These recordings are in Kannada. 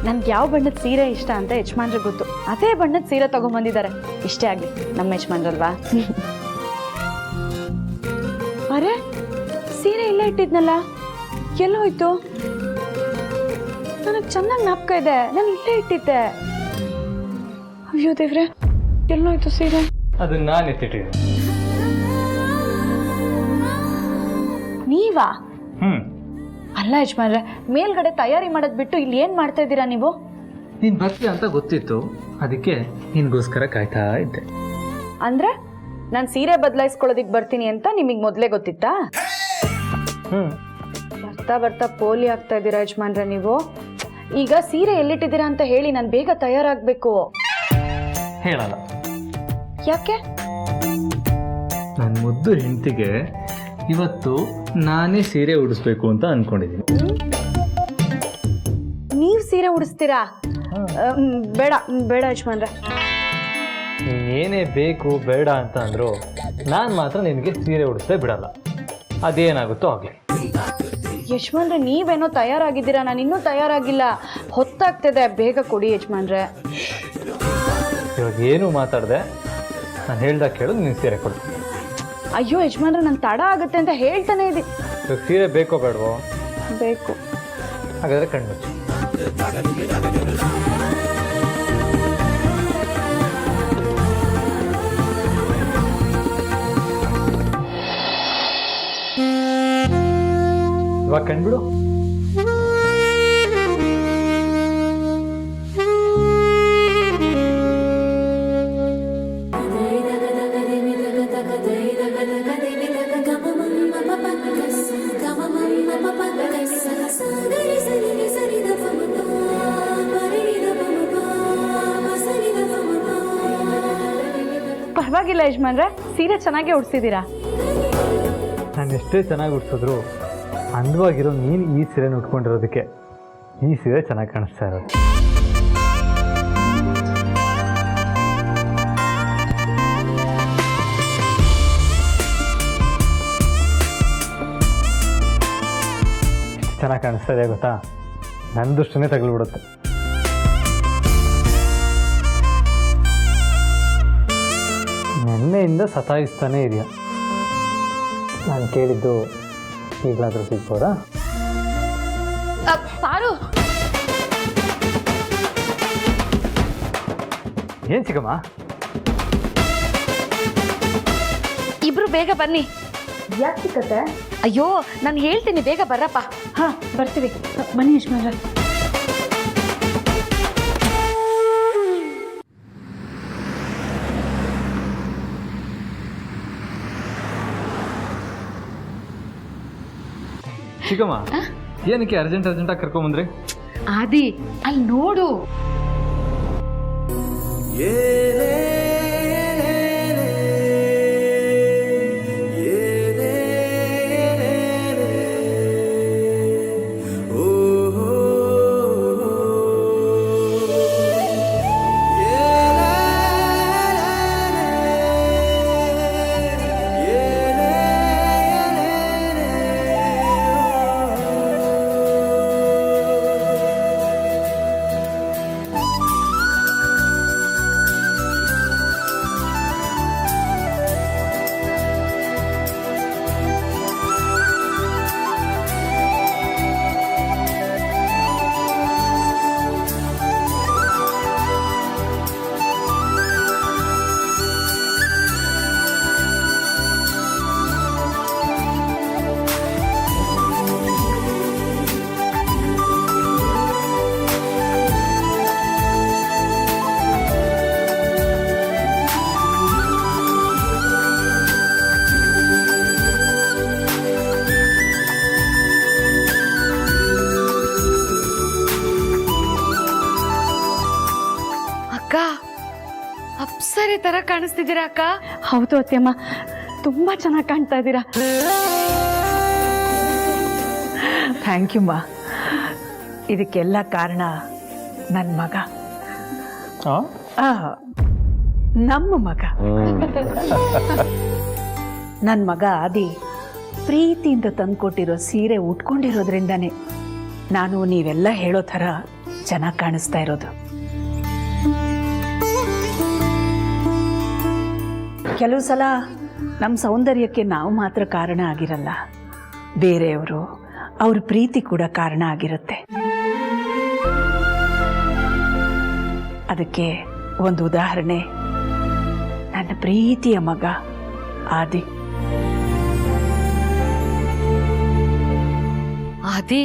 ನನ್ಗೆ ಯಾವ ಬಣ್ಣದ ಸೀರೆ ಇಷ್ಟ ಅಂತ ಯಜಮಾನ್ರಿಗೆ ಗೊತ್ತು. ಅದೇ ಬಣ್ಣದ ಸೀರೆ ತಗೊಂಡ್ಬಂದಿದ್ದಾರೆ. ಇಷ್ಟೇ ಆಗಲಿ, ನಮ್ಮ ಯಜಮಾನ್ರಲ್ವಾ. ಅರೆ, ಸೀರೆ ಇಲ್ಲೇ ಇಟ್ಟಿದ್ನಲ್ಲ, ಎಲ್ಲೋಯ್ತು? ನನಗೆ ಚೆನ್ನಾಗಿ ಜ್ಞಾಪಕ ಇದೆ, ನಾನು ಇಲ್ಲೇ ಇಟ್ಟಿದ್ದೆ. ಅಯ್ಯೋ ದೇವ್ರೆ, ಎಲ್ಲೋಯ್ತು ಸೀರೆ? ಅದನ್ನ ನಾನು ಎತ್ತಿಟ್ಟಿದ್ದೆ. ನೀವಾ? ಅಲ್ಲ ಯಜಮಾನ್ರೆ, ಮೇಲ್ಗಡೆ ತಯಾರಿ ಮಾಡೋದ್ ಬಿಟ್ಟು ಇಲ್ಲಿ ಏನ್ ಮಾಡ್ತಾ ಇದ್ದೀರಾ ನೀವು? ನೀನ್ ಬರ್ತೀಯ ಅಂತ ಗೊತ್ತಿತ್ತು, ಅದಕ್ಕೆ ನಿನ್ಗೋಸ್ಕರ ಕಾಯ್ತಾ ಇದ್ದೆ. ಅಂದ್ರೆ ನಾನು ಸೀರೆ ಬದಲಾಯಿಸ್ಕೊಳ್ಳೋದಿಕ್ ಬರ್ತೀನಿ ಅಂತ ನಿಮಗೆ ಮೊದಲೇ ಗೊತ್ತಿತ್ತಾ? ಬರ್ತಾ ಬರ್ತಾ ಪೋಲಿ ಆಗ್ತಾ ಇದ್ದೀರಾ ಯಜಮಾನ್ರೆ ನೀವು. ಈಗ ಸೀರೆ ಎಲ್ಲಿಟ್ಟಿದ್ದೀರಾ ಅಂತ ಹೇಳಿ, ನಾನು ಬೇಗ ತಯಾರಾಗಬೇಕು. ಹೇಳಲ್ಲ. ಯಾಕೆ? ನನ್ನ ಮುದ್ದು ಹೆಂಡತಿಗೆ ಇವತ್ತು ನಾನೇ ಸೀರೆ ಉಡಿಸ್ಬೇಕು ಅಂತ ಅನ್ಕೊಂಡಿದ್ದೀನಿ. ನೀವು ಸೀರೆ ಉಡಿಸ್ತೀರಾ? ಬೇಡ ಬೇಡ ಯಜಮಾನ್ರೆ. ಏನೇ ಬೇಕು ಬೇಡ ಅಂತ ಅಂದ್ರು ನಾನು ಮಾತ್ರ ನಿನಗೆ ಸೀರೆ ಉಡಿಸ್ತೇ ಬಿಡಲ್ಲ. ಅದೇನಾಗುತ್ತೋ ಆಗಲಿ. ಯಜಮಾನ್ರೆ, ನೀವೇನೋ ತಯಾರಾಗಿದ್ದೀರಾ, ನಾನು ಇನ್ನೂ ತಯಾರಾಗಿಲ್ಲ. ಹೊತ್ತಾಗ್ತಿದೆ, ಬೇಗ ಕೊಡಿ ಯಜಮಾನ್ರೆ. ಇವಾಗ ಏನು ಮಾತಾಡಿದೆ, ನಾನು ಹೇಳ್ದಾಗ ಕೇಳು, ನೀನು ಸೀರೆ ಕೊಡ್ತೀನಿ. ಅಯ್ಯೋ ಯಜಮಾನ್ರೆ, ನಾನು ತಡ ಆಗುತ್ತೆ ಅಂತ ಹೇಳ್ತಾನೆ ಇದ್ದೀನಿ. ಇವಾಗ ಸೀರೆ ಬೇಕೋ ಬೇಡವೋ? ಬೇಕು. ಹಾಗಾದ್ರೆ ಕಣ್ಮುಚ್ಚು. ಇವಾಗ ಕಣ್ಬಿಡು. ಪರವಾಗಿಲ್ಲ ಯಜಮಾನ್ರೆ, ಸೀರೆ ಚೆನ್ನಾಗೇ ಉಡ್ಸಿದ್ದೀರಾ. ನಾನು ಎಷ್ಟೇ ಚೆನ್ನಾಗಿ ಉಡ್ಸಿದ್ರು ಅಂದವಾಗಿರೋ ನೀನು ಈ ಸೀರೆನ ಉಟ್ಕೊಂಡಿರೋದಕ್ಕೆ ಈ ಸೀರೆ ಚೆನ್ನಾಗಿ ಕಾಣಿಸ್ತಾ ಇರೋದು. ಚೆನ್ನಾಗಿ ಕಾಣಿಸ್ತಾ ಇದೆ ಗೊತ್ತಾ? ನನ್ನ ದೃಷ್ಟಿನೇ ತಗಲ್ಬಿಡುತ್ತೆ. ನೆನ್ನೆಯಿಂದ ಸತಾಯಿಸ್ತಾನೇ ಇದೆಯಾ? ನಾನು ಕೇಳಿದ್ದು ಈಗಲಾದರೂ ಸಿಗ್ಬೋದಾ? ಸಾರು, ಏನು ಸಿಗಮ್ಮ? ಇಬ್ರು ಬೇಗ ಬನ್ನಿ. ಯಾಕೆ ಸಿಕ್ಕತ್ತೆ? ಅಯ್ಯೋ, ನಾನು ಹೇಳ್ತೀನಿ, ಬೇಗ ಬರ್ರಪ್ಪ. ಹಾ, ಬರ್ತೀವಿ. ಬನ್ನಿ ಯಜಮಾನ್ರೆ. ಚಿಕ್ಕಮ್ಮ, ಏನಕ್ಕೆ ಅರ್ಜೆಂಟಾಗಿ ಕರ್ಕೊಂಬಂದ್ರಿ? ಆದಿ, ಅಲ್ಲಿ ನೋಡು. ಅಪ್ಸರೆ ತರ ಕಾಣಿಸ್ತಿದ್ದೀರಾ ಅಕ್ಕ? ಹೌದು ಅತ್ತೆಮ್ಮ, ತುಂಬಾ ಚೆನ್ನಾಗಿ ಕಾಣ್ತಾ ಇದ್ದೀರಾ. ಥ್ಯಾಂಕ್ ಯು ಮಾ. ಇದಕ್ಕೆಲ್ಲ ಕಾರಣ ನನ್ನ ಮಗ, ನಮ್ಮ ಮಗ. ನನ್ನ ಮಗ ಆದಿ ಪ್ರೀತಿಯಿಂದ ತಂದ್ಕೊಟ್ಟಿರೋ ಸೀರೆ ಉಟ್ಕೊಂಡಿರೋದ್ರಿಂದಾನೆ ನಾನು ನೀವೆಲ್ಲ ಹೇಳೋ ಥರ ಚೆನ್ನಾಗಿ ಕಾಣಿಸ್ತಾ ಇರೋದು. ಕೆಲವು ಸಲ ನಮ್ಮ ಸೌಂದರ್ಯಕ್ಕೆ ನಾವು ಮಾತ್ರ ಕಾರಣ ಆಗಿರಲ್ಲ, ಬೇರೆಯವರು ಅವ್ರ ಪ್ರೀತಿ ಕೂಡ ಕಾರಣ ಆಗಿರುತ್ತೆ. ಅದಕ್ಕೆ ಒಂದು ಉದಾಹರಣೆ ನನ್ನ ಪ್ರೀತಿಯ ಮಗ ಆದಿ. ಆದಿ,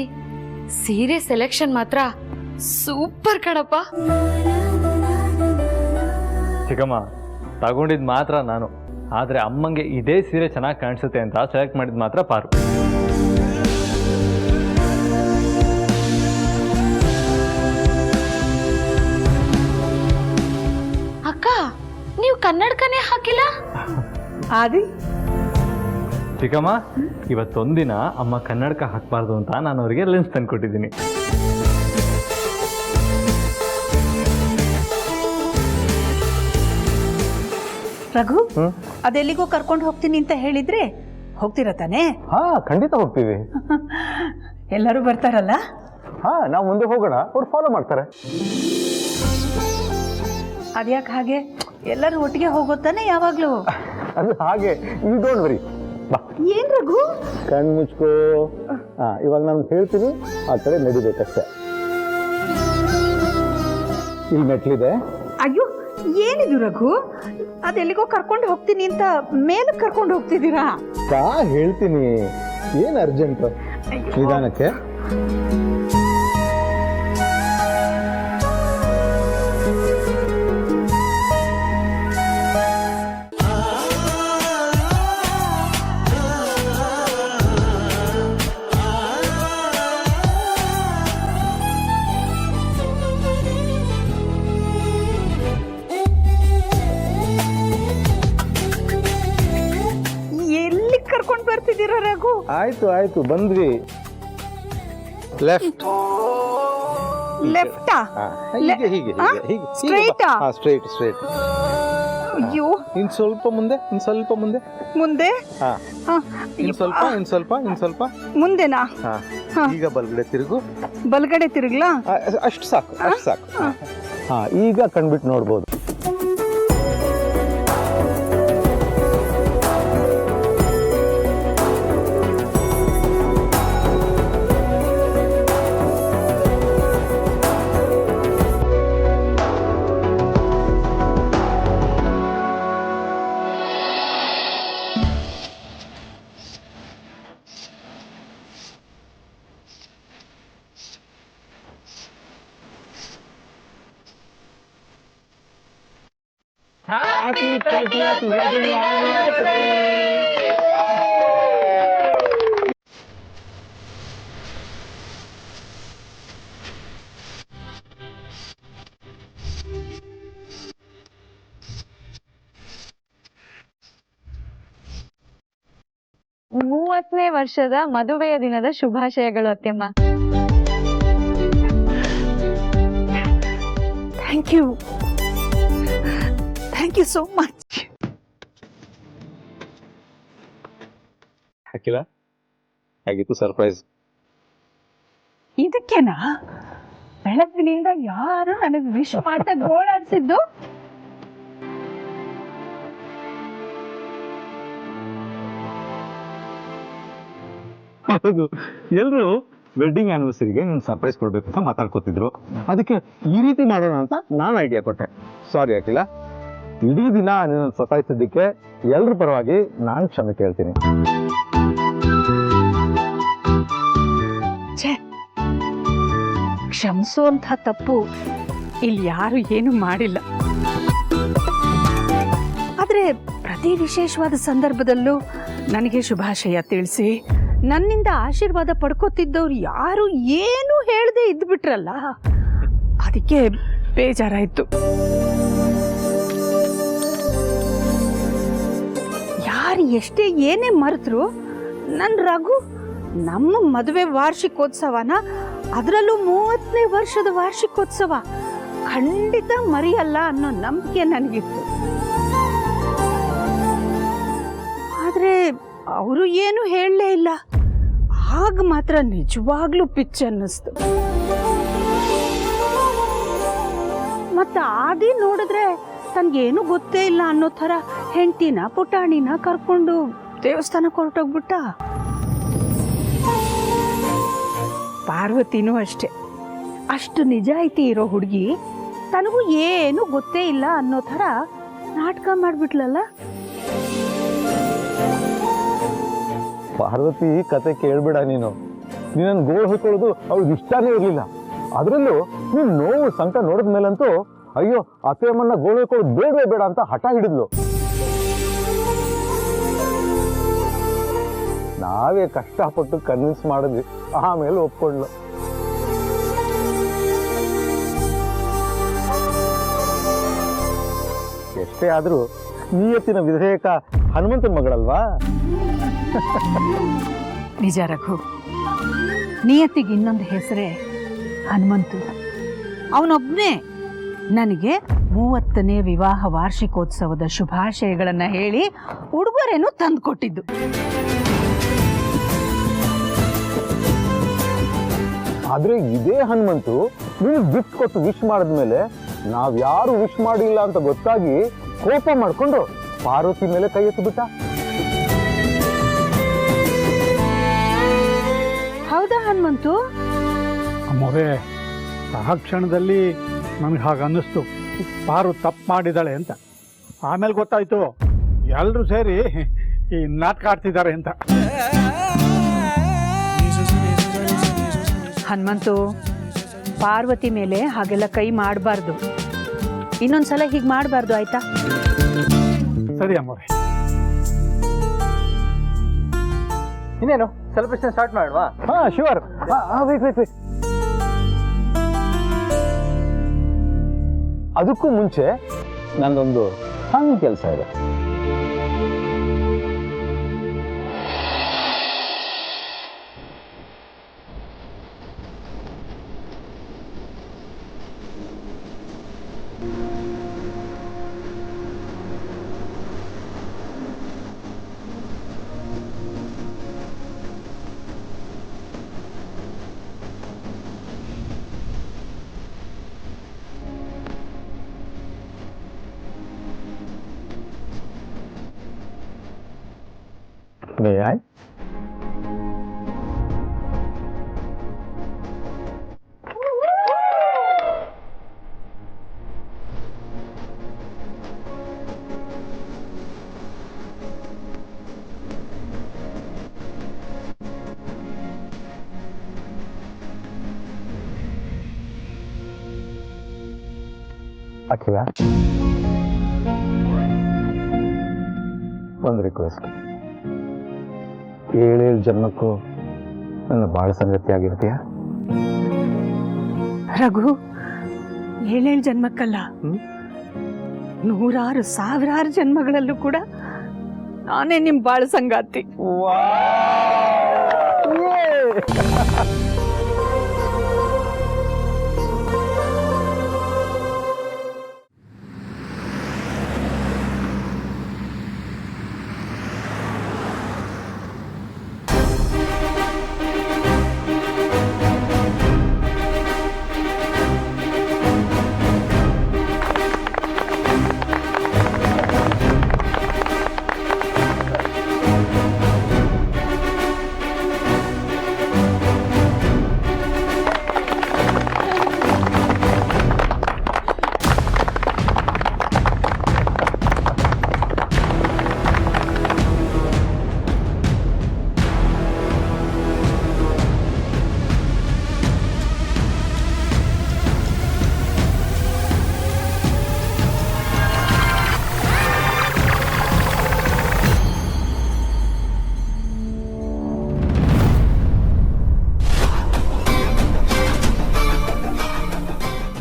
ಸೀರೆ ಸೆಲೆಕ್ಷನ್ ಮಾತ್ರ ಸೂಪರ್ ಕಣಪ್ಪ. ಚಿಕ್ಕಮ್ಮ, ತಗೊಂಡಿದ್ದು ಮಾತ್ರ ನಾನು, ಆದರೆ ಅಮ್ಮಂಗೆ ಇದೇ ಸೀರೆ ಚೆನ್ನಾಗಿ ಕಾಣಿಸುತ್ತೆ ಅಂತ ಸೆಲೆಕ್ಟ್ ಮಾಡಿದ್ದು ಮಾತ್ರ ಪಾರು. ಅಕ್ಕ, ನೀವು ಕನ್ನಡಕನೇ ಹಾಕಿಲ್ಲ? ಆದಿ, ಚಿಕ್ಕಮ್ಮ, ಇವತ್ತೊಂದಿನ ಅಮ್ಮ ಕನ್ನಡಕ ಹಾಕಬಾರ್ದು ಅಂತ ನಾನು ಅವರಿಗೆ ಲೆನ್ಸ್ ತಂದು ಕೊಟ್ಟಿದ್ದೀನಿ. ರಘು, ಅದೆಲ್ಲಿಗೋ ಕರ್ಕೊಂಡು ಹೋಗ್ತೀನಿ ಅಂತ ಹೇಳಿದ್ರೆ ಹೋಗ್ತೀರ ತಾನೇ? ಹಾ, ಖಂಡಿತ ಹೋಗ್ತೀವಿ. ಎಲ್ಲರೂ ಬರ್ತಾರಲ್ಲ? ಹಾ, ನಾವು ಮುಂದೆ ಹೋಗೋಣ, ಅವ್ರು ಫಾಲೋ ಮಾಡ್ತಾರೆ. ಅದ್ಯಾಕೆ ಹಾಗೆ? ಎಲ್ಲರೂ ಒಟ್ಟಿಗೆ ಹೋಗೋತಾನೆ ಯಾವಾಗ್ಲೂ? ಅದು ಹಾಗೆ, ಯು ಡೋಂಟ್ ವರಿ. ಬಾ, ಏನ್ ರಘು? ಕಣ್ಣು ಮುಚ್ಕೋ. ಹಾ, ಇವಾಗ ನಾನು ಹೇಳ್ತೀನಿ, ಆ ಕಡೆ ನಡಿಬೇಕಷ್ಟೆ. ಇಲ್ಲಿ ಮೆಟ್ಲಿದೆ. ಅಯ್ಯೋ, ಏನಿದು ರಘು? ಅದೆಲ್ಲಿಗೋ ಕರ್ಕೊಂಡು ಹೋಗ್ತೀನಿ ಅಂತ ಮೇಲಕ್ಕೆ ಕರ್ಕೊಂಡು ಹೋಗ್ತಿದ್ದೀರಾ? ಹೇಳ್ತೀನಿ, ಏನ್ ಅರ್ಜೆಂಟ್? ನಿಧಾನಕ್ಕೆ. ಎಲ್ಲಿ ಕರ್ಕೊಂಡು ಬರ್ತಿದ್ದೀರಾ ರಘು? ಆಯ್ತು ಆಯ್ತು, ಬಂದ್ವಿ. ಲೆಫ್ಟ್. ಲೆಫ್ಟಾ? ಹೀಗೆ ಹೀಗೆ ಹೀಗೆ ಸ್ಟ್ರೈಟಾ? Straight straight. ಅಯ್ಯೋ, ಇನ್ ಸ್ವಲ್ಪ ಮುಂದೆ, ಇನ್ ಸ್ವಲ್ಪ ಮುಂದೆ. ಮುಂದೆ? ಹಾ, ಹ, ಇನ್ ಸ್ವಲ್ಪ, ಇನ್ ಸ್ವಲ್ಪ, ಇನ್ ಸ್ವಲ್ಪ. ಮುಂದೆನಾ? ಹಾ, ಹಾ. ಈಗ ಬಲ್ಗಡೆ ತಿರುಗು. ಬಲಗಡೆ ತಿರುಗ್ಲಾ? ಅಷ್ಟು ಸಾಕು, ಅಷ್ಟು ಸಾಕು. ಹಾ, ಈಗ ಕಣ್ಬಿಟ್ಟು ನೋಡ್ಬೋದು. ಮೂವತ್ತನೇ ವರ್ಷದ ಮದುವೆಯ ದಿನದ ಶುಭಾಶಯಗಳು ಅತ್ತೆಮ್ಮ. Thank you, thank you so much. Akhila, ಹೇಗಿತ್ತು ಸರ್ಪ್ರೈಸ್? ಇದಕ್ಕೇನಾ ಬೆಳಗ್ಗಿನಿಂದ ಯಾರು ನನಗೆ ವಿಶ್ ಮಾಡ್ತಾ ಗೋಳಾಡ್ಸಿದ್ದು? ಹೌದು, ಎಲ್ರು ವೆಡ್ಡಿಂಗ್ ಆನಿವರ್ಸರಿಗೆ ನೀನು ಸರ್ಪ್ರೈಸ್ ಕೊಡ್ಬೇಕು ಅಂತ ಮಾತಾಡ್ಕೋತಿದ್ರು. ಅದಕ್ಕೆ ಈ ರೀತಿ ಮಾಡೋಣ ಅಂತ ನಾನು ಐಡಿಯಾ ಕೊಟ್ಟೆ. ಸಾರಿ ಅಖಿಲ, ಇಡೀ ದಿನ ನೀನು ಸತಾಯಿಸಿದ್ದಕ್ಕೆ ಎಲ್ರ ಪರವಾಗಿ ನಾನು ಕ್ಷಮೆ ಕೇಳ್ತೀನಿ. ಕ್ಷಮಿಸುವಂಥ ತಪ್ಪು ಇಲ್ಲಿ ಯಾರು ಏನು ಮಾಡಿಲ್ಲ. ಆದ್ರೆ ಪ್ರತಿ ವಿಶೇಷವಾದ ಸಂದರ್ಭದಲ್ಲೂ ನನಗೆ ಶುಭಾಶಯ ತಿಳಿಸಿ ನನ್ನಿಂದ ಆಶೀರ್ವಾದ ಪಡ್ಕೋತಿದ್ದವ್ರು ಯಾರು ಏನು ಹೇಳದೆ ಇದ್ಬಿಟ್ರಲ್ಲ, ಅದಕ್ಕೆ ಬೇಜಾರಾಯ್ತು. ಯಾರು ಎಷ್ಟೇ ಏನೇ ಮರೆತರು ನನ್ನ ರಘು ನಮ್ಮ ಮದುವೆ ವಾರ್ಷಿಕೋತ್ಸವನ, ಅದರಲ್ಲೂ 30ನೇ ವರ್ಷದ ವಾರ್ಷಿಕೋತ್ಸವ ಖಂಡಿತ ಮರೆಯಲ್ಲ ಅನ್ನೋ ನಂಬಿಕೆ ನನಗಿತ್ತು. ಆದರೆ ಅವರು ಏನು ಹೇಳಲೇ ಇಲ್ಲ. ಆಗ ಮಾತ್ರ ನಿಜವಾಗ್ಲೂ ಪಿಚ್ ಅನ್ನಿಸ್ತು. ಮತ್ತೆ ಆದಿ ನೋಡಿದ್ರೆ ತನ್ಗೇನು ಗೊತ್ತೇ ಇಲ್ಲ ಅನ್ನೋ ಥರ ಹೆಂಡತಿನ ಪುಟಾಣಿನ ಕರ್ಕೊಂಡು ದೇವಸ್ಥಾನಕ್ಕೆ ಹೊರಟೋಗ್ಬಿಟ್ಟ. ಪಾರ್ವತಿನೂ ಅಷ್ಟೆ, ಅಷ್ಟು ನಿಜಾಯಿತಿ ಇರೋ ಹುಡುಗಿ ತನಗೂ ಏನು ಗೊತ್ತೇ ಇಲ್ಲ ಅನ್ನೋ ಥರ ನಾಟಕ ಮಾಡಿಬಿಟ್ಲಲ್ಲ. ಪಾರ್ವತಿ ಕತೆ ಕೇಳ್ಬೇಡ ನೀನು. ನೀನು ಗೋಳು ಹೊಯ್ಕೊಳ್ಳೋದು ಅವ್ಳಿಗೆ ಇಷ್ಟನೇ ಇರಲಿಲ್ಲ. ಅದರಲ್ಲೂ ನೀನು ನೋವು ಸಂಕಟ ನೋಡಿದ ಮೇಲಂತೂ ಅಯ್ಯೋ ಅತ್ತೆಯಮ್ಮನ್ನ ಗೋಳು ಹೊಯ್ಕೊಳ್ಳೋದು ಬೇಡವೇ ಬೇಡ ಅಂತ ಹಠ ಹಿಡಿದ್ಲು. ನಾವೇ ಕಷ್ಟಪಟ್ಟು ಕನ್ವಿನ್ಸ್ ಮಾಡಿದ್ವಿ, ಆಮೇಲೆ ಒಪ್ಕೊಂಡ್ಲು. ಎಷ್ಟೇ ಆದ್ರೂ ನಿಯತ್ತಿನ ವಿಧೇಯಕ ಹನುಮಂತನ ಮಗಳಲ್ವಾ? ನಿಜ ರಘು, ನಿಯತ್ತಿಗೆ ಇನ್ನೊಂದು ಹೆಸರೇ ಹನುಮಂತು. ಅವನೊಬ್ಬನೇ ನನಗೆ 30ನೇ ವಿವಾಹ ವಾರ್ಷಿಕೋತ್ಸವದ ಶುಭಾಶಯಗಳನ್ನು ಹೇಳಿ ಉಡುಗೊರೆನೂ ತಂದು ಕೊಟ್ಟಿದ್ದು. ಆದ್ರೆ ಇದೇ ಹನುಮಂತು ನೀವು ಗಿಫ್ಟ್ ಕೊಟ್ಟು ವಿಶ್ ಮಾಡಿದ್ಮೇಲೆ ನಾವ್ಯಾರು ವಿಶ್ ಮಾಡಿಲ್ಲ ಅಂತ ಗೊತ್ತಾಗಿ ಕೋಪ ಮಾಡ್ಕೊಂಡು ಪಾರ್ವತಿ ಮೇಲೆ ಕೈ ಎತ್ತು ಬಿಟ್ಟ. ಹೌದಾ ಹನುಮಂತು? ಅಮ್ಮೋರೇ, ಆ ಕ್ಷಣದಲ್ಲಿ ನನಗೆ ಹಾಗೆ ಅನ್ನಿಸ್ತು ಪಾರು ತಪ್ಪು ಮಾಡಿದ್ದಾಳೆ ಅಂತ. ಆಮೇಲೆ ಗೊತ್ತಾಯ್ತು ಎಲ್ಲರೂ ಸೇರಿ ಈ ನಾಟಕ ಆಡ್ತಿದ್ದಾರೆ ಅಂತ. ಹನುಮಂತು, ಪಾರ್ವತಿ ಮೇಲೆ ಹಾಗೆಲ್ಲ ಕೈ ಮಾಡಬಾರ್ದು. ಇನ್ನೊಂದ್ಸಲ ಹೀಗೆ ಮಾಡಬಾರ್ದು, ಆಯ್ತಾ? ಸರಿ ಅಮ್ಮೋರೆ. ಇನ್ನೇನು ಸೆಲೆಬ್ರೇಷನ್ ಸ್ಟಾರ್ಟ್ ಮಾಡುವಾ? ಹಾ ಶ್ಯೂರ್. ಅದಕ್ಕೂ ಮುಂಚೆ ನಂದೊಂದು ಸಣ್ಣ ಕೆಲಸ ಇದೆ. May I? ಅಖಿಲ, ಒಂದು ರಿಕ್ವೆಸ್ಟ್. 7 ಜನ್ಮಕ್ಕೂ ನನ್ನ ಬಾಳ ಸಂಗತಿ ಆಗಿರ್ತೀಯ? ರಘು, 7 ಜನ್ಮಕ್ಕಲ್ಲ, 100 ಸಾವಿರಾರು ಜನ್ಮಗಳಲ್ಲೂ ಕೂಡ ನಾನೇ ನಿಮ್ ಬಾಳ ಸಂಗಾತಿ.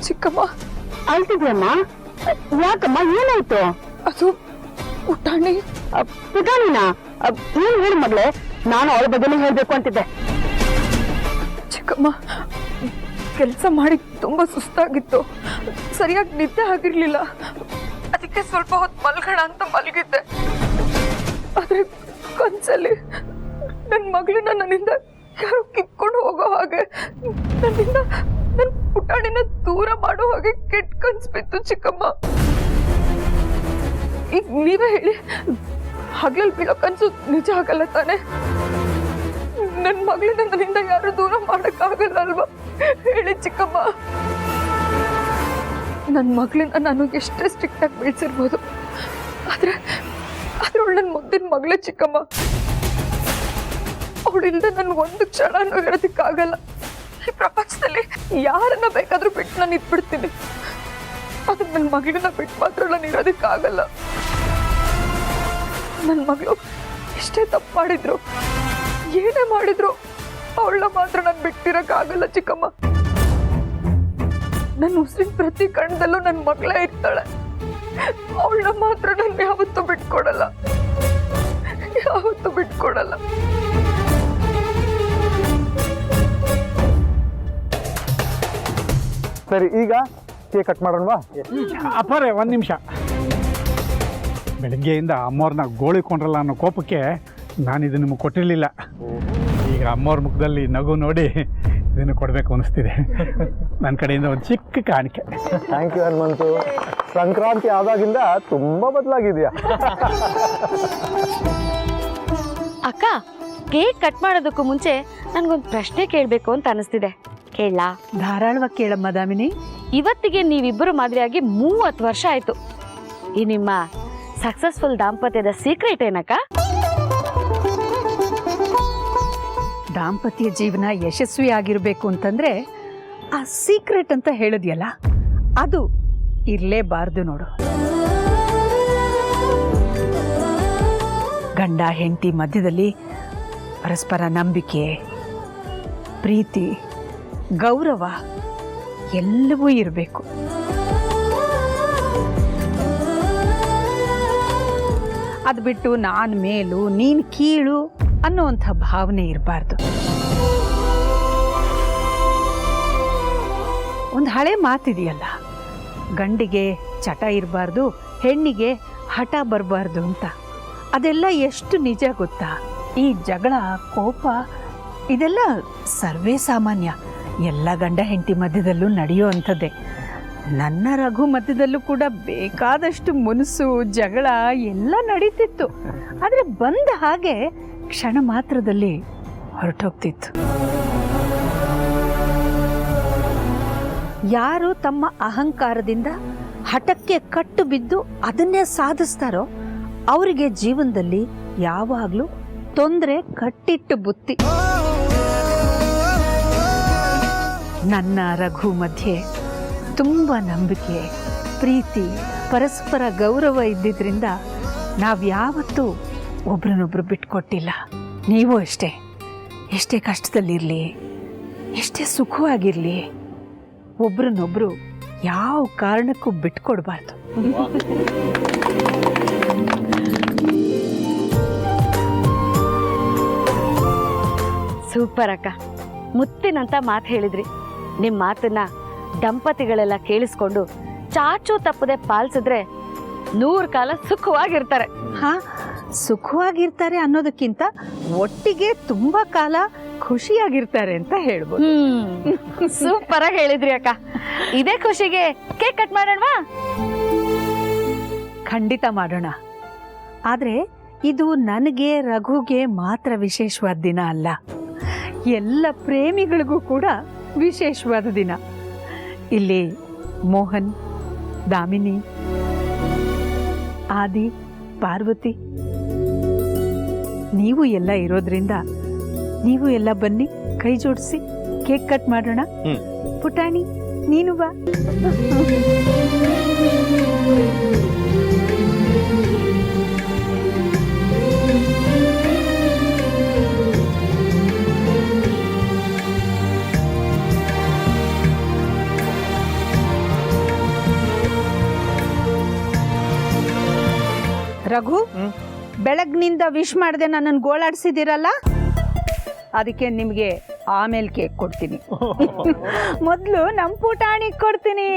ಚಿಕ್ಕಮ್ಮ, ಅಳ್ತಿದ್ಯಮ್ಮ? ಯಾಕಮ್ಮ, ಏನಾಯ್ತು? ಅದು ಪುಟಾಣಿ. ಪುಟಾಣಿನ? ಏನ್ ಹೇಳಿ ಮಗಳೇ, ನಾನು ಅವಳ ಬಗ್ಗೆನೇ ಹೇಳ್ಬೇಕು ಅಂತಿದ್ದೆ. ಚಿಕ್ಕಮ್ಮ, ಕೆಲಸ ಮಾಡಿ ತುಂಬಾ ಸುಸ್ತಾಗಿತ್ತು, ಸರಿಯಾಗಿ ನಿದ್ದೆ ಆಗಿರ್ಲಿಲ್ಲ. ಅದಕ್ಕೆ ಸ್ವಲ್ಪ ಹೊತ್ತು ಮಲ್ಗೋಣ ಅಂತ ಮಲಗಿದ್ದೆ. ಆದ್ರೆ ಕನ್ಸಲ್ಲಿ ನನ್ನ ಮಗಳನ್ನ ನನ್ನಿಂದ ಯಾರು ಕಿತ್ಕೊಂಡು ಹೋಗೋ ಹಾಗೆ ನನ್ನಿಂದ ನನ್ನ ಪುಟಾಣಿನ ದೂರ ಮಾಡೋ ಹಾಗೆ ಕೆಟ್ಟ ಕನ್ಸು ಬಿತ್ತು ಚಿಕ್ಕಮ್ಮ. ಈಗ ನೀವೇ ಹೇಳಿ, ಹಗಲಲ್ಲಿ ಬೀಳೋ ಕನ್ಸು ನಿಜ ಆಗಲ್ಲ ತಾನೆ? ನನ್ನ ಮಗಳಿಂದ ನನ್ನಿಂದ ಯಾರು ದೂರ ಮಾಡಕ್ಕಾಗಲ್ಲ ಅಲ್ವಾ? ಹೇಳಿ ಚಿಕ್ಕಮ್ಮ. ನನ್ನ ಮಗಳಿಂದ ನಾನು ಎಷ್ಟೇ ಸ್ಟ್ರಿಕ್ಟ್ ಆಗಿ ಬೆಳೆಸಿರ್ಬೋದು, ಆದ್ರೆ ಅವಳು ನನ್ನ ಮುದ್ದಿನ ಮಗಳೇ ಚಿಕ್ಕಮ್ಮ. ಅವಳಿಂದ ನನ್ಗೆ ಒಂದು ಕ್ಷಣನೂ ಇರೋದಕ್ಕಾಗಲ್ಲ. ಈ ಪ್ರಪಂಚದಲ್ಲಿ ಯಾರನ್ನ ಬೇಕಾದ್ರೂ ಬಿಟ್ಟು ನಾನು ಇದ್ಬಿಡ್ತೀನಿ, ಆದ್ರೆ ನನ್ನ ಮಗಳನ್ನ ಬಿಟ್ಟು ಮಾತ್ರ ನಾನು ಇರೋದಕ್ಕಾಗಲ್ಲ. ನನ್ನ ಮಗಳು ಎಷ್ಟೇ ತಪ್ಪು ಮಾಡಿದ್ರು, ಏನೇ ಮಾಡಿದ್ರು, ಅವಳನ್ನ ಮಾತ್ರ ನಾನು ಬಿಟ್ಟಿರೋಕ್ಕಾಗಲ್ಲ ಚಿಕ್ಕಮ್ಮ. ನನ್ನ ಉಸಿರಿನ ಪ್ರತಿ ಕಣ್ಣದಲ್ಲೂ ನನ್ನ ಮಗಳೇ ಇರ್ತಾಳೆ. ಅವಳನ್ನ ಮಾತ್ರ ನಾನು ಯಾವತ್ತೂ ಬಿಟ್ಕೊಡಲ್ಲ, ಯಾವತ್ತೂ ಬಿಟ್ಕೊಡಲ್ಲ. ಸರಿ, ಈಗ ಕೇಕ್ ಕಟ್ ಮಾಡೋಣವಾ? ಅಪ್ಪರೇ ಒಂದು ನಿಮಿಷ. ಬೆಳಗ್ಗೆಯಿಂದ ಅಮ್ಮವ್ರನ್ನ ಗೋಳಿಕೊಂಡ್ರಲ್ಲ ಅನ್ನೋ ಕೋಪಕ್ಕೆ ನಾನು ಇದು ನಿಮಗೆ ಕೊಟ್ಟಿರಲಿಲ್ಲ. ಈಗ ಅಮ್ಮವ್ರ ಮುಖದಲ್ಲಿ ನಗು ನೋಡಿ ಇದನ್ನು ಕೊಡಬೇಕು ಅನಿಸ್ತಿದೆ. ನನ್ನ ಕಡೆಯಿಂದ ಒಂದು ಚಿಕ್ಕ ಕಾಣಿಕೆ. Thank you Hanumanthu. ಸಂಕ್ರಾಂತಿ ಆದಾಗಿಂದ ತುಂಬಾ ಬದಲಾಗಿದೆಯಾ. ಅಕ್ಕ, ಕೇಕ್ ಕಟ್ ಮಾಡೋದಕ್ಕೂ ಮುಂಚೆ ನನ್ಗೊಂದು ಪ್ರಶ್ನೆ ಕೇಳಬೇಕು ಅಂತ ಅನಿಸ್ತಿದೆ. ಕೇಳಲಾ? ಧಾರಾಳವಾಗಿ ಕೇಳಮ್ಮ ದಾಮಿನಿ. ಇವತ್ತಿಗೆ ನೀವಿಬ್ಬರು ಮದುವೆಯಾಗಿ 30 ವರ್ಷ ಆಯ್ತು. ಈ ನಿಮ್ಮ ಸಕ್ಸಸ್ಫುಲ್ ದಾಂಪತ್ಯದ ಸೀಕ್ರೆಟ್ ಏನಕ್ಕ? ದಾಂಪತ್ಯ ಜೀವನ ಯಶಸ್ವಿ ಆಗಿರಬೇಕು ಅಂತಂದ್ರೆ ಆ ಸೀಕ್ರೆಟ್ ಅಂತ ಹೇಳಿದ್ಯಲ್ಲ, ಅದು ಇರಲೇಬಾರ್ದು ನೋಡು. ಗಂಡ ಹೆಂಡತಿ ಮಧ್ಯದಲ್ಲಿ ಪರಸ್ಪರ ನಂಬಿಕೆ, ಪ್ರೀತಿ, ಗೌರವ ಎಲ್ಲವೂ ಇರಬೇಕು. ಅದು ಬಿಟ್ಟು ನಾನು ಮೇಲು ನೀನು ಕೀಳು ಅನ್ನೋವಂಥ ಭಾವನೆ ಇರಬಾರ್ದು. ಒಂದು ಹಳೆ ಮಾತಿದೆಯಲ್ಲ, ಗಂಡಿಗೆ ಚಟ ಇರಬಾರ್ದು, ಹೆಣ್ಣಿಗೆ ಹಠ ಬರಬಾರ್ದು ಅಂತ. ಅದೆಲ್ಲ ಎಷ್ಟು ನಿಜ ಗೊತ್ತಾ? ಈ ಜಗಳ, ಕೋಪ ಇದೆಲ್ಲ ಸರ್ವೇ ಸಾಮಾನ್ಯ, ಎಲ್ಲ ಗಂಡ ಹೆಂಡತಿ ಮಧ್ಯದಲ್ಲೂ ನಡೆಯೋ ಅಂಥದ್ದೇ. ನನ್ನ ರಘು ಮಧ್ಯದಲ್ಲೂ ಕೂಡ ಬೇಕಾದಷ್ಟು ಮುನಸು, ಜಗಳ ಎಲ್ಲ ನಡೀತಿತ್ತು. ಆದರೆ ಬಂದ ಹಾಗೆ ಕ್ಷಣ ಮಾತ್ರದಲ್ಲಿ ಹೊರಟೋಗ್ತಿತ್ತು. ಯಾರು ತಮ್ಮ ಅಹಂಕಾರದಿಂದ ಹಠಕ್ಕೆ ಕಟ್ಟು ಬಿದ್ದು ಅದನ್ನೇ ಸಾಧಿಸ್ತಾರೋ ಅವರಿಗೆ ಜೀವನದಲ್ಲಿ ಯಾವಾಗಲೂ ತೊಂದರೆ ಕಟ್ಟಿಟ್ಟು ಬುತ್ತಿ. ನನ್ನ ರಘು ಮಧ್ಯೆ ತುಂಬ ನಂಬಿಕೆ, ಪ್ರೀತಿ, ಪರಸ್ಪರ ಗೌರವ ಇದ್ದಿದ್ರಿಂದ ನಾವ್ಯಾವತ್ತೂ ಒಬ್ರನ್ನೊಬ್ರು ಬಿಟ್ಕೊಟ್ಟಿಲ್ಲ. ನೀವು ಅಷ್ಟೇ, ಎಷ್ಟೇ ಕಷ್ಟದಲ್ಲಿರಲಿ, ಎಷ್ಟೇ ಸುಖವಾಗಿರಲಿ, ಒಬ್ರನ್ನೊಬ್ರು ಯಾವ ಕಾರಣಕ್ಕೂ ಬಿಟ್ಕೊಡ್ಬಾರ್ದು. ಸೂಪರ್ ಅಕ್ಕ, ಮುತ್ತಿನಂತ ಮಾತು ಹೇಳಿದ್ರಿ. ನಿಮ್ಮ ಮಾತನ್ನ ದಂಪತಿಗಳೆಲ್ಲ ಕೇಳಿಸ್ಕೊಂಡು ಚಾಚು ತಪ್ಪದೆ ಪಾಲಿಸಿದ್ರೆ 100 ಕಾಲ ಸುಖವಾಗಿರ್ತಾರೆ. ಹಾ, ಸುಖವಾಗಿರ್ತಾರೆ ಅನ್ನೋದಕ್ಕಿಂತ ಒಟ್ಟಿಗೆ ತುಂಬಾ ಕಾಲ ಖುಷಿಯಾಗಿರ್ತಾರೆ ಅಂತ ಹೇಳ್ಬೋದು. ಸೂಪರ್ ಆಗಿ ಹೇಳಿದ್ರಿ ಅಕ್ಕ. ಇದೇ ಖುಷಿಗೆ ಕೇಕ್ ಕಟ್ ಮಾಡೋಣವಾ? ಖಂಡಿತ ಮಾಡೋಣ. ಆದ್ರೆ ಇದು ನನಗೆ ರಘುಗೆ ಮಾತ್ರ ವಿಶೇಷವಾದ ದಿನ ಅಲ್ಲ, ಎಲ್ಲ ಪ್ರೇಮಿಗಳಿಗೂ ಕೂಡ ವಿಶೇಷವಾದ ದಿನ. ಇಲ್ಲಿ ಮೋಹನ್, ದಾಮಿನಿ, ಆದಿ, ಪಾರ್ವತಿ ನೀವು ಎಲ್ಲ ಇರೋದ್ರಿಂದ ನೀವು ಎಲ್ಲ ಬನ್ನಿ, ಕೈ ಜೋಡಿಸಿ ಕೇಕ್ ಕಟ್ ಮಾಡೋಣ. ಪುಟಾಣಿ ನೀನು ಬಾ. ರಘು, ಬೆಳಗ್ನಿಂದ ವಿಶ್ ಮಾಡದೆ ನನ್ನನ್ನು ಗೋಳಾಡ್ಸಿದಿರಲ್ಲ, ಅದಕ್ಕೆ ನಿಮಗೆ ಆಮೇಲೆ ಕೇಕ್ ಕೊಡ್ತೀನಿ. ಮೊದಲು ನಮ್ಮ ಪುಟಾಣಿಗೆ ಕೊಡ್ತೀನಿ.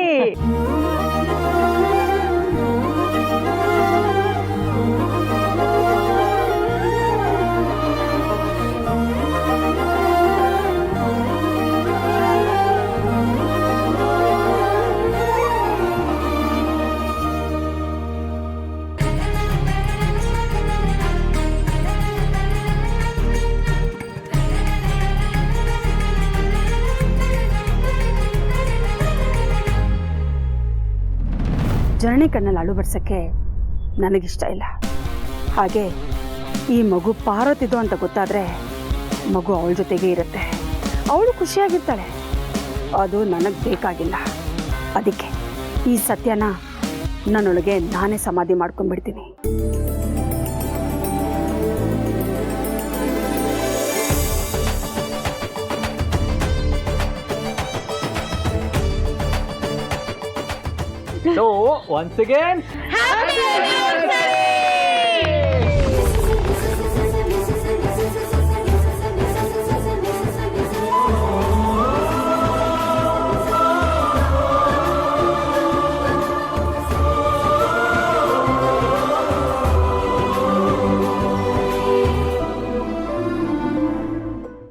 ಜನನಿ ಕಣ್ಣಲ್ಲಿ ಅಳು ಬರ್ಸೋಕ್ಕೆ ನನಗಿಷ್ಟ ಇಲ್ಲ. ಹಾಗೆ ಈ ಮಗು ಪಾರ್ವತಿದು ಅಂತ ಗೊತ್ತಾದರೆ ಮಗು ಅವಳ ಜೊತೆಗೆ ಇರುತ್ತೆ, ಅವಳು ಖುಷಿಯಾಗಿರ್ತಾಳೆ. ಅದು ನನಗೆ ಬೇಕಾಗಿಲ್ಲ. ಅದಕ್ಕೆ ಈ ಸತ್ಯನ ನನ್ನೊಳಗೆ ನಾನೇ ಸಮಾಧಿ ಮಾಡ್ಕೊಂಡ್ಬಿಡ್ತೀನಿ. So, once again,